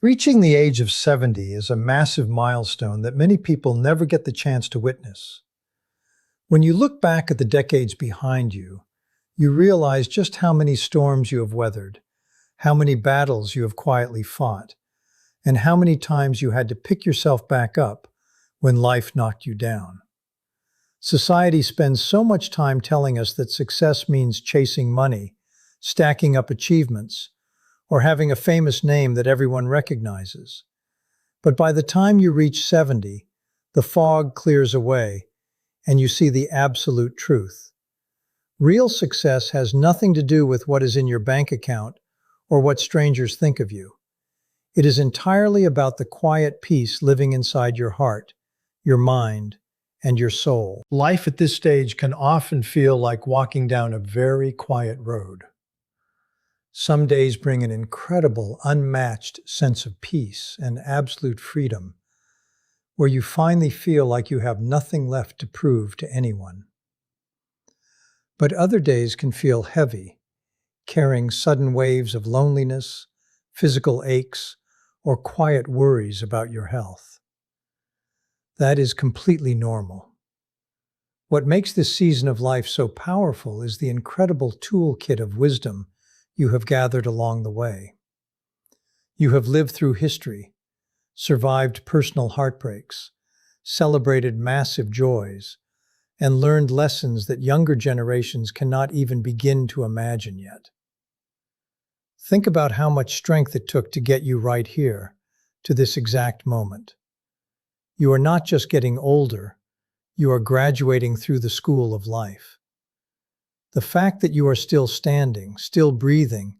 Reaching the age of 70 is a massive milestone that many people never get the chance to witness. When you look back at the decades behind you, you realize just how many storms you have weathered, how many battles you have quietly fought, and how many times you had to pick yourself back up when life knocked you down. Society spends so much time telling us that success means chasing money, stacking up achievements, or having a famous name that everyone recognizes. But by the time you reach 70, the fog clears away, and you see the absolute truth. Real success has nothing to do with what is in your bank account or what strangers think of you. It is entirely about the quiet peace living inside your heart, your mind, and your soul. Life at this stage can often feel like walking down a very quiet road. Some days bring an incredible, unmatched sense of peace and absolute freedom, where you finally feel like you have nothing left to prove to anyone. But other days can feel heavy, carrying sudden waves of loneliness, physical aches, or quiet worries about your health. That is completely normal. What makes this season of life so powerful is the incredible toolkit of wisdom you have gathered along the way. You have lived through history, survived personal heartbreaks, celebrated massive joys, and learned lessons that younger generations cannot even begin to imagine yet. Think about how much strength it took to get you right here, to this exact moment. You are not just getting older, you are graduating through the school of life. The fact that you are still standing, still breathing,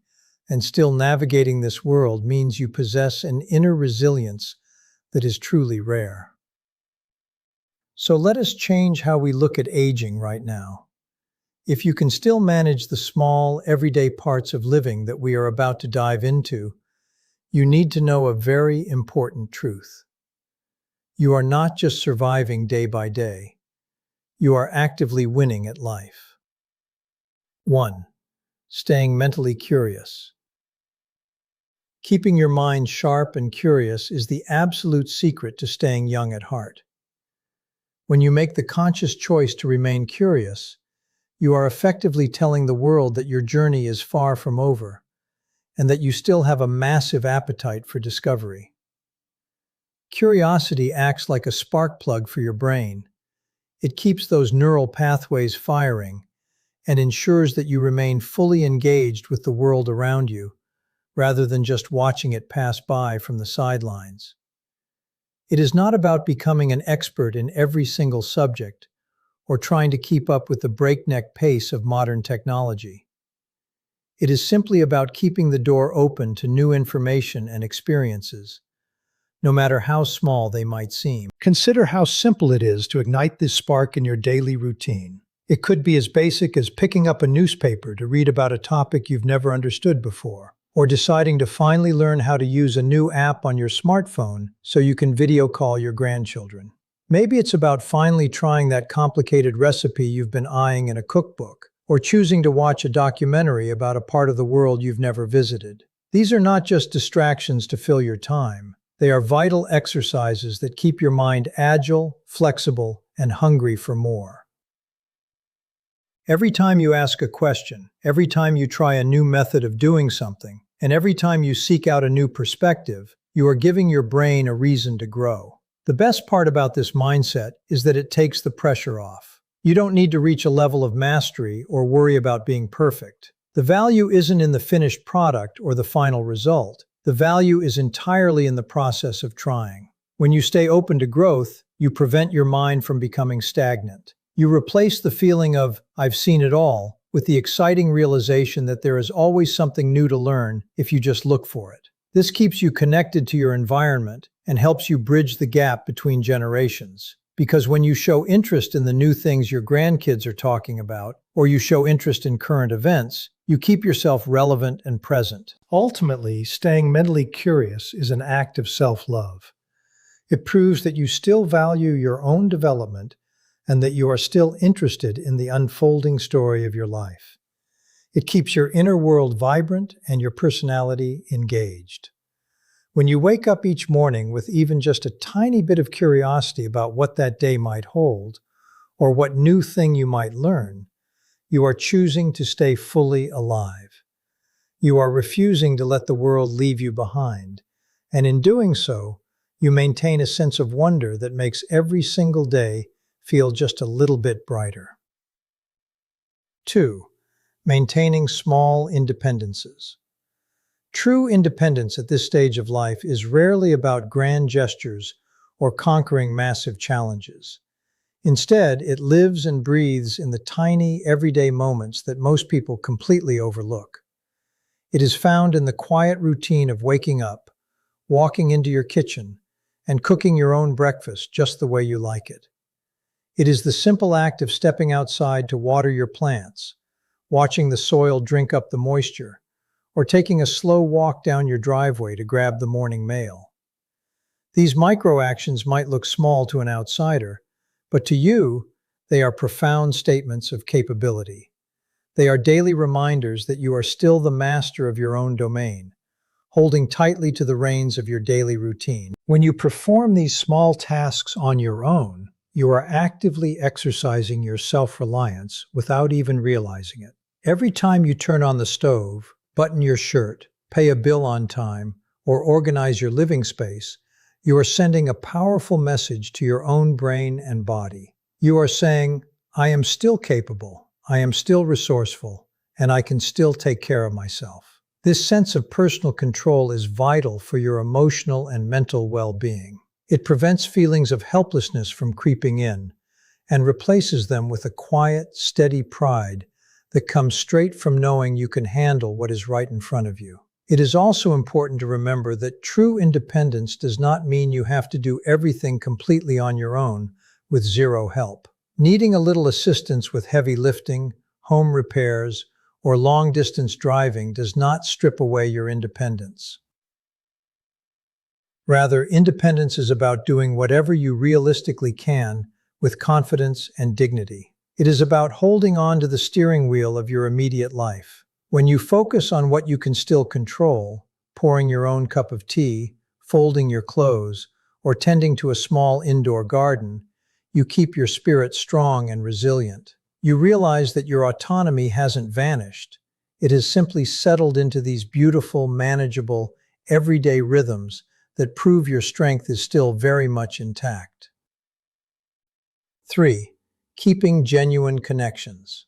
and still navigating this world means you possess an inner resilience that is truly rare. So let us change how we look at aging right now. If you can still manage the small, everyday parts of living that we are about to dive into, you need to know a very important truth. You are not just surviving day by day. You are actively winning at life. 1. Staying mentally curious. Keeping your mind sharp and curious is the absolute secret to staying young at heart. When you make the conscious choice to remain curious, you are effectively telling the world that your journey is far from over, and that you still have a massive appetite for discovery. Curiosity acts like a spark plug for your brain. It keeps those neural pathways firing and ensures that you remain fully engaged with the world around you, rather than just watching it pass by from the sidelines. It is not about becoming an expert in every single subject or trying to keep up with the breakneck pace of modern technology. It is simply about keeping the door open to new information and experiences, no matter how small they might seem. Consider how simple it is to ignite this spark in your daily routine. It could be as basic as picking up a newspaper to read about a topic you've never understood before, or deciding to finally learn how to use a new app on your smartphone so you can video call your grandchildren. Maybe it's about finally trying that complicated recipe you've been eyeing in a cookbook, or choosing to watch a documentary about a part of the world you've never visited. These are not just distractions to fill your time. They are vital exercises that keep your mind agile, flexible, and hungry for more. Every time you ask a question, every time you try a new method of doing something, and every time you seek out a new perspective, you are giving your brain a reason to grow. The best part about this mindset is that it takes the pressure off. You don't need to reach a level of mastery or worry about being perfect. The value isn't in the finished product or the final result. The value is entirely in the process of trying. When you stay open to growth, you prevent your mind from becoming stagnant. You replace the feeling of, "I've seen it all," with the exciting realization that there is always something new to learn if you just look for it. This keeps you connected to your environment and helps you bridge the gap between generations. Because when you show interest in the new things your grandkids are talking about, or you show interest in current events, you keep yourself relevant and present. Ultimately, staying mentally curious is an act of self-love. It proves that you still value your own development and that you are still interested in the unfolding story of your life. It keeps your inner world vibrant and your personality engaged. When you wake up each morning with even just a tiny bit of curiosity about what that day might hold, or what new thing you might learn, you are choosing to stay fully alive. You are refusing to let the world leave you behind, and in doing so, you maintain a sense of wonder that makes every single day feel just a little bit brighter. 2. Maintaining small independences. True independence at this stage of life is rarely about grand gestures or conquering massive challenges. Instead, it lives and breathes in the tiny, everyday moments that most people completely overlook. It is found in the quiet routine of waking up, walking into your kitchen, and cooking your own breakfast just the way you like it. It is the simple act of stepping outside to water your plants, watching the soil drink up the moisture, or taking a slow walk down your driveway to grab the morning mail. These micro-actions might look small to an outsider, but to you, they are profound statements of capability. They are daily reminders that you are still the master of your own domain, holding tightly to the reins of your daily routine. When you perform these small tasks on your own, you are actively exercising your self-reliance without even realizing it. Every time you turn on the stove, button your shirt, pay a bill on time, or organize your living space, you are sending a powerful message to your own brain and body. You are saying, I am still capable, I am still resourceful, and I can still take care of myself. This sense of personal control is vital for your emotional and mental well-being. It prevents feelings of helplessness from creeping in and replaces them with a quiet, steady pride that comes straight from knowing you can handle what is right in front of you. It is also important to remember that true independence does not mean you have to do everything completely on your own with zero help. Needing a little assistance with heavy lifting, home repairs, or long-distance driving does not strip away your independence. Rather, independence is about doing whatever you realistically can with confidence and dignity. It is about holding on to the steering wheel of your immediate life. When you focus on what you can still control, pouring your own cup of tea, folding your clothes, or tending to a small indoor garden, you keep your spirit strong and resilient. You realize that your autonomy hasn't vanished. It has simply settled into these beautiful, manageable, everyday rhythms that prove your strength is still very much intact. 3. Keeping genuine connections.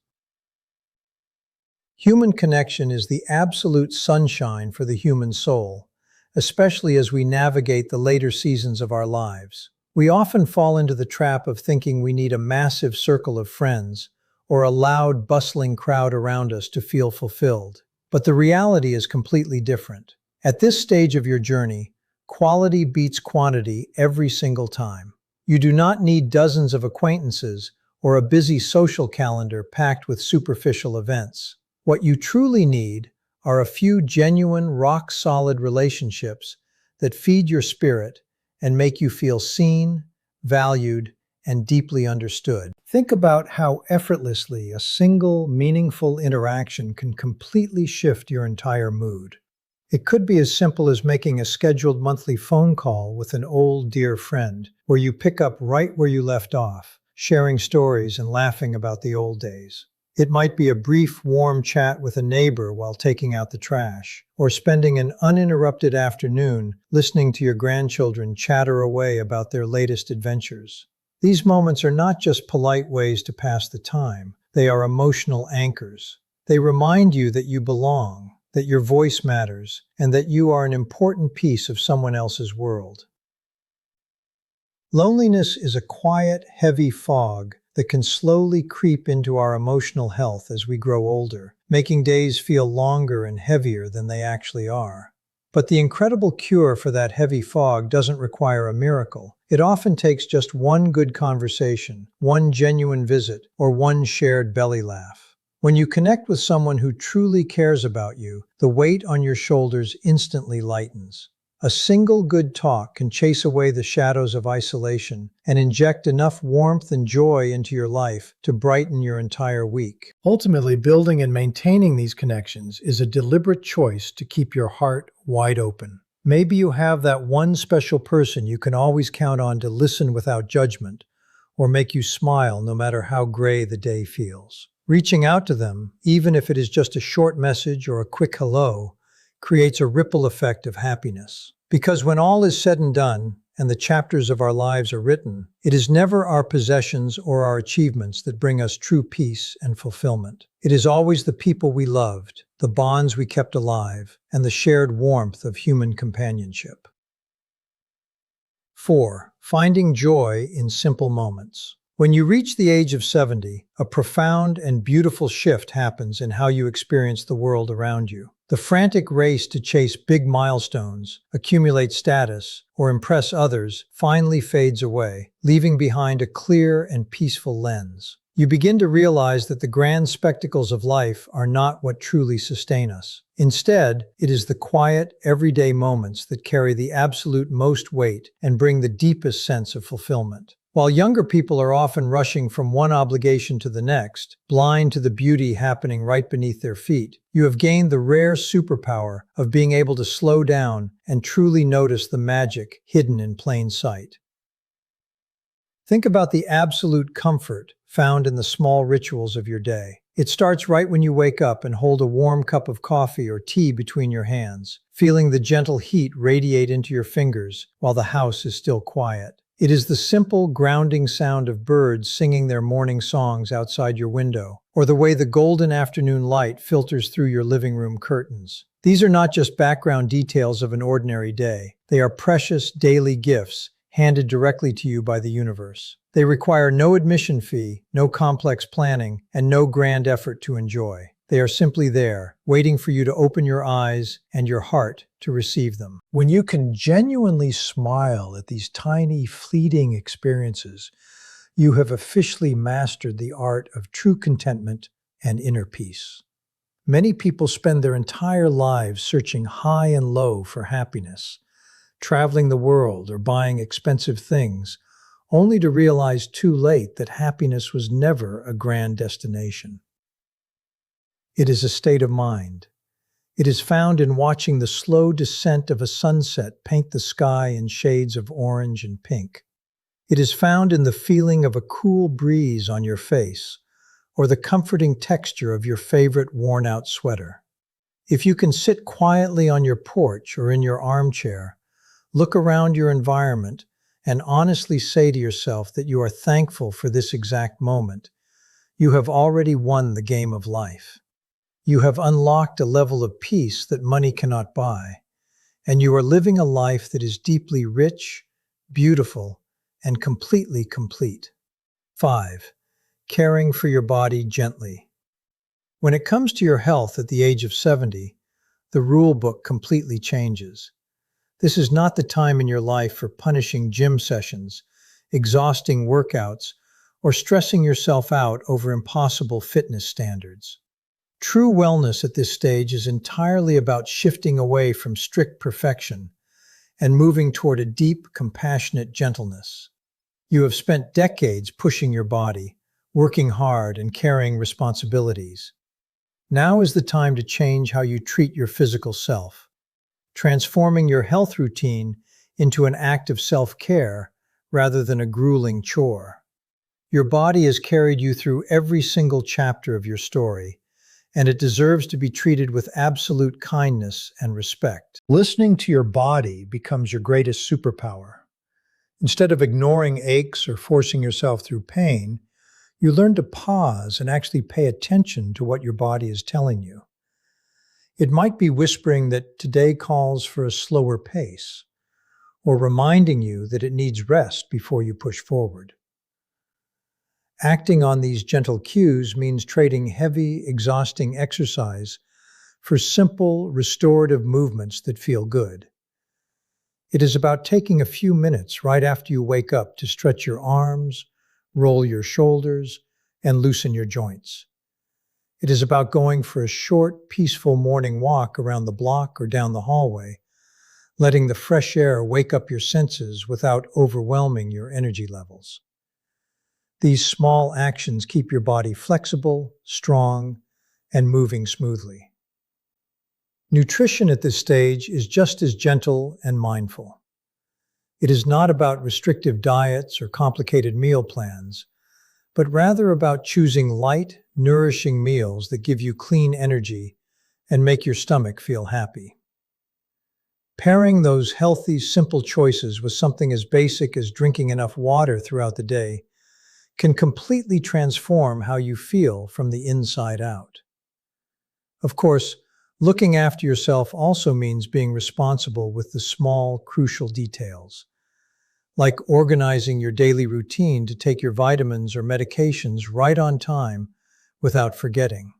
Human connection is the absolute sunshine for the human soul, especially as we navigate the later seasons of our lives. We often fall into the trap of thinking we need a massive circle of friends or a loud, bustling crowd around us to feel fulfilled. But the reality is completely different. At this stage of your journey, quality beats quantity every single time. You do not need dozens of acquaintances or a busy social calendar packed with superficial events. What you truly need are a few genuine, rock-solid relationships that feed your spirit and make you feel seen, valued, and deeply understood. Think about how effortlessly a single, meaningful interaction can completely shift your entire mood. It could be as simple as making a scheduled monthly phone call with an old, dear friend, where you pick up right where you left off, sharing stories and laughing about the old days. It might be a brief, warm chat with a neighbor while taking out the trash, or spending an uninterrupted afternoon listening to your grandchildren chatter away about their latest adventures. These moments are not just polite ways to pass the time, they are emotional anchors. They remind you that you belong, that your voice matters, and that you are an important piece of someone else's world. Loneliness is a quiet, heavy fog that can slowly creep into our emotional health as we grow older, making days feel longer and heavier than they actually are. But the incredible cure for that heavy fog doesn't require a miracle. It often takes just one good conversation, one genuine visit, or one shared belly laugh. When you connect with someone who truly cares about you, the weight on your shoulders instantly lightens. A single good talk can chase away the shadows of isolation and inject enough warmth and joy into your life to brighten your entire week. Ultimately, building and maintaining these connections is a deliberate choice to keep your heart wide open. Maybe you have that one special person you can always count on to listen without judgment or make you smile no matter how gray the day feels. Reaching out to them, even if it is just a short message or a quick hello, creates a ripple effect of happiness. Because when all is said and done, and the chapters of our lives are written, it is never our possessions or our achievements that bring us true peace and fulfillment. It is always the people we loved, the bonds we kept alive, and the shared warmth of human companionship. 4. Finding joy in simple moments. When you reach the age of 70, a profound and beautiful shift happens in how you experience the world around you. The frantic race to chase big milestones, accumulate status, or impress others finally fades away, leaving behind a clear and peaceful lens. You begin to realize that the grand spectacles of life are not what truly sustain us. Instead, it is the quiet, everyday moments that carry the absolute most weight and bring the deepest sense of fulfillment. While younger people are often rushing from one obligation to the next, blind to the beauty happening right beneath their feet, you have gained the rare superpower of being able to slow down and truly notice the magic hidden in plain sight. Think about the absolute comfort found in the small rituals of your day. It starts right when you wake up and hold a warm cup of coffee or tea between your hands, feeling the gentle heat radiate into your fingers while the house is still quiet. It is the simple, grounding sound of birds singing their morning songs outside your window, or the way the golden afternoon light filters through your living room curtains. These are not just background details of an ordinary day. They are precious daily gifts handed directly to you by the universe. They require no admission fee, no complex planning, and no grand effort to enjoy. They are simply there, waiting for you to open your eyes and your heart to receive them. When you can genuinely smile at these tiny, fleeting experiences, you have officially mastered the art of true contentment and inner peace. Many people spend their entire lives searching high and low for happiness, traveling the world or buying expensive things, only to realize too late that happiness was never a grand destination. It is a state of mind. It is found in watching the slow descent of a sunset paint the sky in shades of orange and pink. It is found in the feeling of a cool breeze on your face, or the comforting texture of your favorite worn-out sweater. If you can sit quietly on your porch or in your armchair, look around your environment, and honestly say to yourself that you are thankful for this exact moment, you have already won the game of life. You have unlocked a level of peace that money cannot buy, and you are living a life that is deeply rich, beautiful, and completely complete. 5. Caring for your body gently. When it comes to your health at the age of 70, the rule book completely changes. This is not the time in your life for punishing gym sessions, exhausting workouts, or stressing yourself out over impossible fitness standards. True wellness at this stage is entirely about shifting away from strict perfection and moving toward a deep, compassionate gentleness. You have spent decades pushing your body, working hard, and carrying responsibilities. Now is the time to change how you treat your physical self, transforming your health routine into an act of self-care rather than a grueling chore. Your body has carried you through every single chapter of your story, and it deserves to be treated with absolute kindness and respect. Listening to your body becomes your greatest superpower. Instead of ignoring aches or forcing yourself through pain, you learn to pause and actually pay attention to what your body is telling you. It might be whispering that today calls for a slower pace, or reminding you that it needs rest before you push forward. Acting on these gentle cues means trading heavy, exhausting exercise for simple, restorative movements that feel good. It is about taking a few minutes right after you wake up to stretch your arms, roll your shoulders, and loosen your joints. It is about going for a short, peaceful morning walk around the block or down the hallway, letting the fresh air wake up your senses without overwhelming your energy levels. These small actions keep your body flexible, strong, and moving smoothly. Nutrition at this stage is just as gentle and mindful. It is not about restrictive diets or complicated meal plans, but rather about choosing light, nourishing meals that give you clean energy and make your stomach feel happy. Pairing those healthy, simple choices with something as basic as drinking enough water throughout the day can completely transform how you feel from the inside out. Of course, looking after yourself also means being responsible with the small, crucial details, like organizing your daily routine to take your vitamins or medications right on time without forgetting.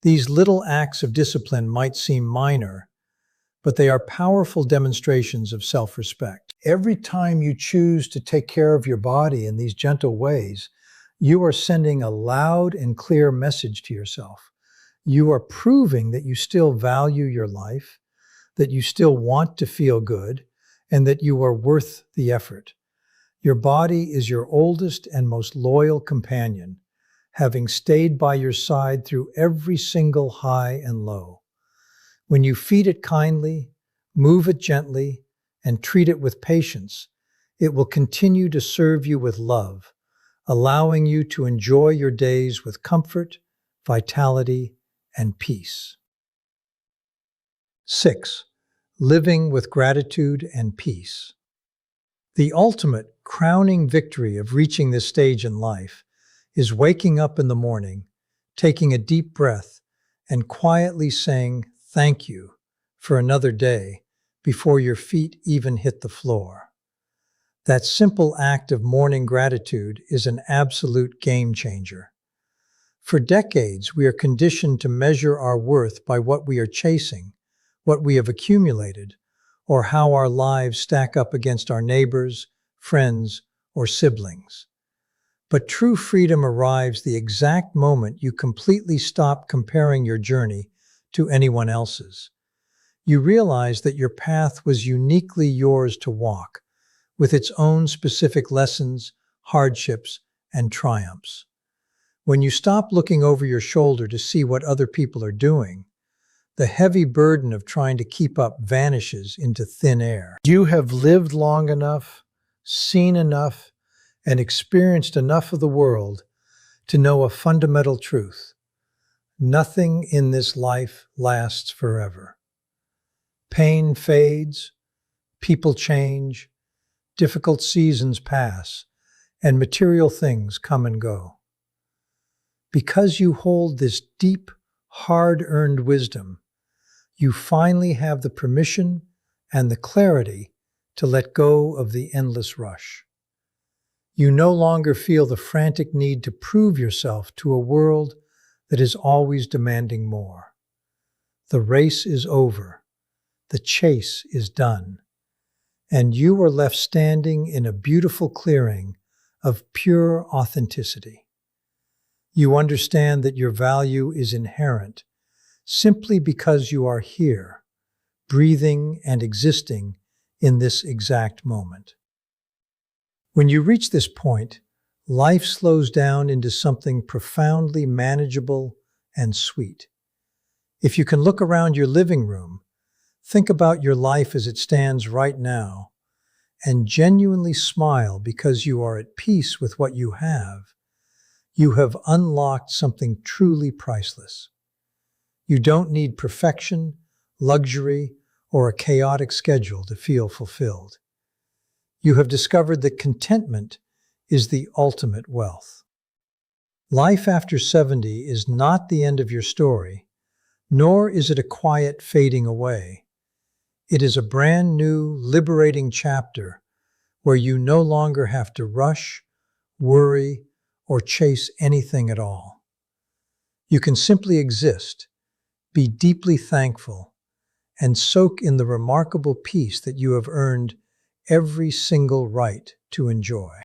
These little acts of discipline might seem minor, but they are powerful demonstrations of self-respect. Every time you choose to take care of your body in these gentle ways, you are sending a loud and clear message to yourself. You are proving that you still value your life, that you still want to feel good, and that you are worth the effort. Your body is your oldest and most loyal companion, having stayed by your side through every single high and low. When you feed it kindly, move it gently, and treat it with patience, it will continue to serve you with love, allowing you to enjoy your days with comfort, vitality, and peace. 6. Living with gratitude and peace. The ultimate, crowning victory of reaching this stage in life is waking up in the morning, taking a deep breath, and quietly saying thank you for another day before your feet even hit the floor. That simple act of morning gratitude is an absolute game changer. For decades, we are conditioned to measure our worth by what we are chasing, what we have accumulated, or how our lives stack up against our neighbors, friends, or siblings. But true freedom arrives the exact moment you completely stop comparing your journey to anyone else's. You realize that your path was uniquely yours to walk, with its own specific lessons, hardships, and triumphs. When you stop looking over your shoulder to see what other people are doing, the heavy burden of trying to keep up vanishes into thin air. You have lived long enough, seen enough, and experienced enough of the world to know a fundamental truth. Nothing in this life lasts forever. Pain fades, people change, difficult seasons pass, and material things come and go. Because you hold this deep, hard-earned wisdom, you finally have the permission and the clarity to let go of the endless rush. You no longer feel the frantic need to prove yourself to a world that is always demanding more. The race is over, the chase is done, and you are left standing in a beautiful clearing of pure authenticity. You understand that your value is inherent simply because you are here, breathing and existing in this exact moment. When you reach this point, life slows down into something profoundly manageable and sweet. If you can look around your living room, think about your life as it stands right now, and genuinely smile because you are at peace with what you have unlocked something truly priceless. You don't need perfection, luxury, or a chaotic schedule to feel fulfilled. You have discovered that contentment is the ultimate wealth. Life after 70 is not the end of your story, nor is it a quiet fading away. It is a brand new, liberating chapter where you no longer have to rush, worry, or chase anything at all. You can simply exist, be deeply thankful, and soak in the remarkable peace that you have earned every single right to enjoy.